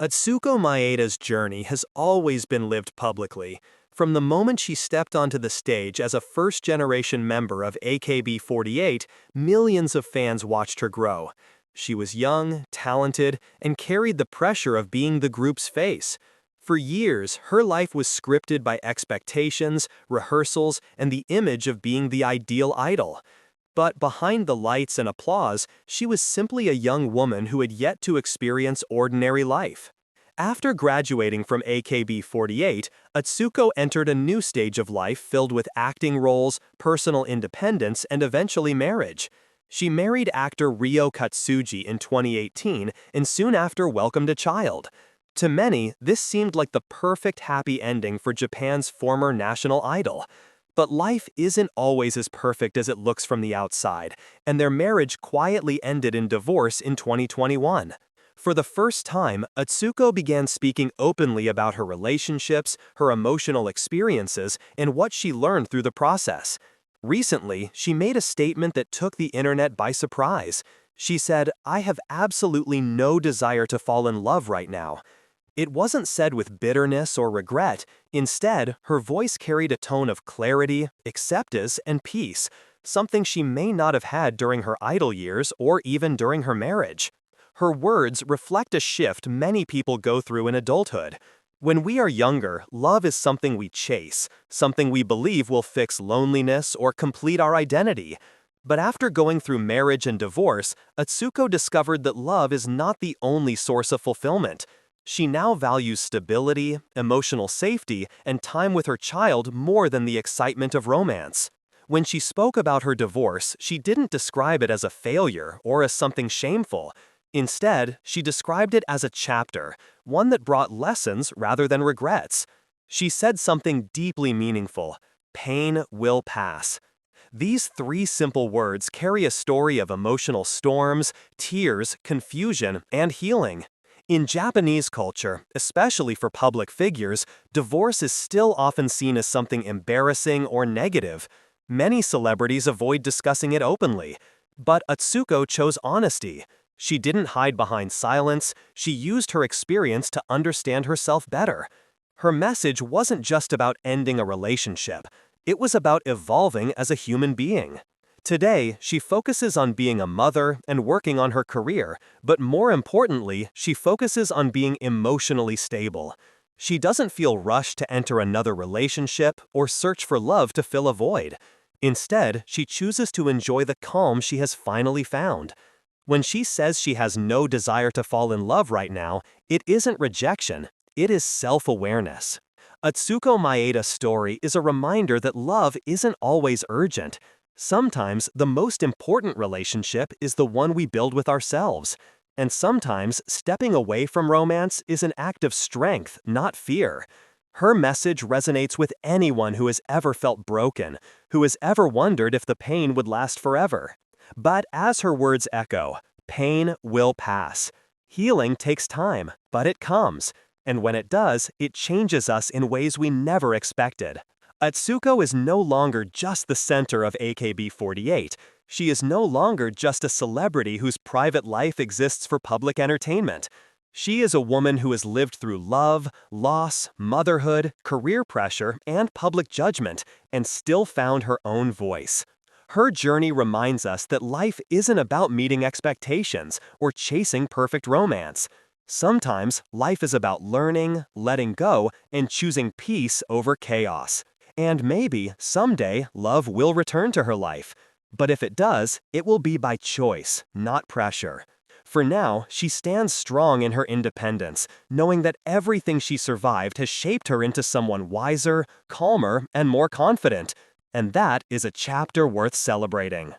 Atsuko Maeda's journey has always been lived publicly. From the moment she stepped onto the stage as a first-generation member of AKB48, millions of fans watched her grow. She was young, talented, and carried the pressure of being the group's face. For years, her life was scripted by expectations, rehearsals, and the image of being the ideal idol. But behind the lights and applause, she was simply a young woman who had yet to experience ordinary life. After graduating from AKB48, Atsuko entered a new stage of life filled with acting roles, personal independence, and eventually marriage. She married actor Ryo Katsuji in 2018 and soon after welcomed a child. To many, this seemed like the perfect happy ending for Japan's former national idol. But life isn't always as perfect as it looks from the outside, and their marriage quietly ended in divorce in 2021. For the first time, Atsuko began speaking openly about her relationships, her emotional experiences, and what she learned through the process. Recently, she made a statement that took the internet by surprise. She said, "I have absolutely no desire to fall in love right now." It wasn't said with bitterness or regret. Instead, her voice carried a tone of clarity, acceptance, and peace, something she may not have had during her idol years or even during her marriage. Her words reflect a shift many people go through in adulthood. When we are younger, love is something we chase, something we believe will fix loneliness or complete our identity. But after going through marriage and divorce, Atsuko discovered that love is not the only source of fulfillment. She now values stability, emotional safety, and time with her child more than the excitement of romance. When she spoke about her divorce, she didn't describe it as a failure or as something shameful. Instead, she described it as a chapter, one that brought lessons rather than regrets. She said something deeply meaningful: pain will pass. These three simple words carry a story of emotional storms, tears, confusion, and healing. In Japanese culture, especially for public figures, divorce is still often seen as something embarrassing or negative. Many celebrities avoid discussing it openly. But Atsuko chose honesty. She didn't hide behind silence. She used her experience to understand herself better. Her message wasn't just about ending a relationship. It was about evolving as a human being. Today, she focuses on being a mother and working on her career, but more importantly, she focuses on being emotionally stable. She doesn't feel rushed to enter another relationship or search for love to fill a void. Instead, she chooses to enjoy the calm she has finally found. When she says she has no desire to fall in love right now, it isn't rejection, it is self-awareness. Atsuko Maeda's story is a reminder that love isn't always urgent. Sometimes the most important relationship is the one we build with ourselves. And sometimes stepping away from romance is an act of strength, not fear. Her message resonates with anyone who has ever felt broken, who has ever wondered if the pain would last forever. But as her words echo, pain will pass. Healing takes time, but it comes. And when it does, it changes us in ways we never expected. Atsuko is no longer just the center of AKB48. She is no longer just a celebrity whose private life exists for public entertainment. She is a woman who has lived through love, loss, motherhood, career pressure, and public judgment, and still found her own voice. Her journey reminds us that life isn't about meeting expectations or chasing perfect romance. Sometimes, life is about learning, letting go, and choosing peace over chaos. And maybe, someday, love will return to her life. But if it does, it will be by choice, not pressure. For now, she stands strong in her independence, knowing that everything she survived has shaped her into someone wiser, calmer, and more confident. And that is a chapter worth celebrating.